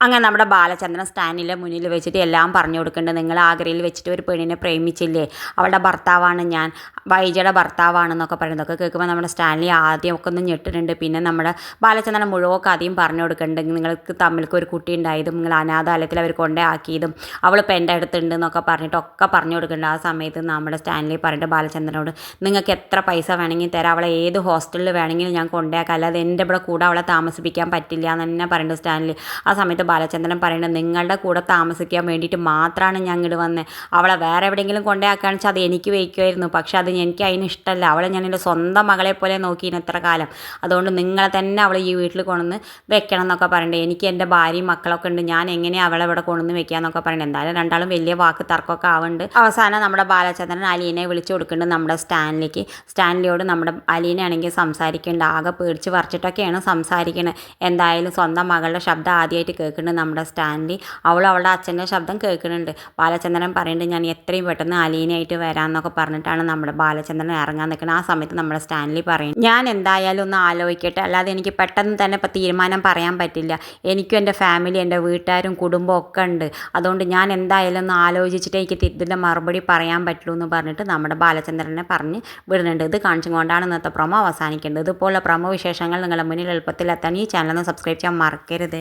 അങ്ങനെ നമ്മുടെ ബാലചന്ദ്രൻ സ്റ്റാൻഡിൻ്റെ മുന്നിൽ വെച്ചിട്ട് എല്ലാം പറഞ്ഞു കൊടുക്കുന്നുണ്ട്. നിങ്ങൾ ആഗ്രയിൽ വെച്ചിട്ട് ഒരു പെണ്ണിനെ പ്രേമിച്ചില്ലേ, അവളുടെ ഭർത്താവാണ് ഞാൻ, വൈജയുടെ ഭർത്താവാണെന്നൊക്കെ പറയുന്നതൊക്കെ കേൾക്കുമ്പോൾ നമ്മുടെ സ്റ്റാൻലി ആദ്യമൊക്കെ ഒന്ന് ഞെട്ടുന്നുണ്ട്. പിന്നെ നമ്മുടെ ബാലചന്ദ്രൻ മുഴുവൻ കഥയും പറഞ്ഞു കൊടുക്കുന്നുണ്ട്. നിങ്ങൾക്ക് തമ്മിൽക്ക് ഒരു കുട്ടി ഉണ്ടായതും നിങ്ങൾ അനാഥാലയത്തിൽ അവർ കൊണ്ടേ ആക്കിയതും അവളിപ്പോൾ എൻ്റെ അടുത്തുണ്ട് എന്നൊക്കെ പറഞ്ഞിട്ടൊക്കെ പറഞ്ഞു കൊടുക്കുന്നുണ്ട്. ആ സമയത്ത് നമ്മുടെ സ്റ്റാൻലി പറഞ്ഞിട്ട് ബാലചന്ദ്രനോട് നിങ്ങൾക്ക് എത്ര പൈസ വേണമെങ്കിൽ തരാം, അവളെ ഏത് ഹോസ്റ്റലിൽ വേണമെങ്കിലും ഞാൻ കൊണ്ടേക്കാം, അല്ലാതെ എൻ്റെ ഇവിടെ കൂടെ അവളെ താമസിപ്പിക്കാൻ പറ്റില്ല എന്ന് തന്നെ പറയുന്നുണ്ട് സ്റ്റാൻലി. ആ സമയത്ത് ബാലചന്ദ്രൻ പറയുന്നത് നിങ്ങളുടെ കൂടെ താമസിക്കാൻ വേണ്ടിയിട്ട് മാത്രമാണ് ഞാൻ ഇങ്ങോട്ട് വന്നത്, അവളെ വേറെ എവിടെയെങ്കിലും കൊണ്ടുപോകാന്ന് വെച്ചാൽ അത് എനിക്ക് വയ്ക്കുമായിരുന്നു, പക്ഷെ അത് എനിക്ക് അതിന് ഇഷ്ടമല്ല, അവളെ ഞാൻ എൻ്റെ സ്വന്തം മകളെ പോലെ നോക്കിയിരുന്നു ഇത്ര കാലം, അതുകൊണ്ട് നിങ്ങളെ തന്നെ അവളെ ഈ വീട്ടിൽ കൊണ്ടുവന്ന് വെക്കണം എന്നൊക്കെ പറയണ്ടേ, എനിക്ക് എൻ്റെ ഭാര്യയും മക്കളൊക്കെ ഉണ്ട്, ഞാൻ എങ്ങനെയാണ് അവളെ ഇവിടെ കൊണ്ടുവന്ന് വെക്കുക എന്നൊക്കെ പറയണേ. എന്തായാലും രണ്ടാളും വലിയ വാക്ക് തർക്കമൊക്കെ ആവുന്നുണ്ട്. അവസാനം നമ്മുടെ ബാലചന്ദ്രൻ അലീനെ വിളിച്ചു കൊടുക്കുന്നുണ്ട് നമ്മുടെ സ്റ്റാൻലിക്ക്. സ്റ്റാൻലിയോട് നമ്മുടെ അലീനയാണെങ്കിൽ സംസാരിക്കുന്നുണ്ട്, ആകെ പേടിച്ച് പറിച്ചിട്ടൊക്കെയാണ് സംസാരിക്കുന്നത്. എന്തായാലും സ്വന്തം മകളുടെ ശബ്ദം ആദ്യമായിട്ട് കേൾക്കുന്നുണ്ട് നമ്മുടെ സ്റ്റാൻലി. അവളുടെ അച്ഛൻ്റെ ശബ്ദം കേൾക്കുന്നുണ്ട്. ബാലചന്ദ്രൻ പറയുന്നുണ്ട് ഞാൻ എത്രയും പെട്ടെന്ന് അലീനയായിട്ട് വരാമെന്നൊക്കെ പറഞ്ഞിട്ടാണ് നമ്മുടെ ബാലചന്ദ്രൻ ഇറങ്ങാൻ നിൽക്കുന്നത്. ആ സമയത്ത് നമ്മുടെ സ്റ്റാൻലി പറയും ഞാൻ എന്തായാലും ഒന്ന് ആലോചിക്കട്ടെ, അല്ലാതെ എനിക്ക് പെട്ടെന്ന് തന്നെ ഇപ്പോൾ തീരുമാനം പറയാൻ പറ്റില്ല, എനിക്കും എൻ്റെ ഫാമിലി എൻ്റെ വീട്ടുകാരും കുടുംബവും ഒക്കെ ഉണ്ട്, അതുകൊണ്ട് ഞാൻ എന്തായാലും ഒന്ന് ആലോചിച്ചിട്ട് എനിക്ക് ഇതിൻ്റെ മറുപടി പറയാൻ പറ്റുള്ളൂ എന്ന് പറഞ്ഞിട്ട് നമ്മുടെ ബാലചന്ദ്രനെ പറഞ്ഞ് വിടുന്നുണ്ട്. ഇത് കാണിച്ചുകൊണ്ടാണ് ഇന്നത്തെ പ്രൊമോ അവസാനിക്കേണ്ടത്. ഇതുപോലുള്ള പ്രൊമോ വിശേഷങ്ങൾ നിങ്ങളുടെ മുന്നിൽ എളുപ്പത്തിൽ എത്താൻ ഈ ചാനൽ ഒന്ന് സബ്സ്ക്രൈബ് ചെയ്യാൻ മറക്കരുത്.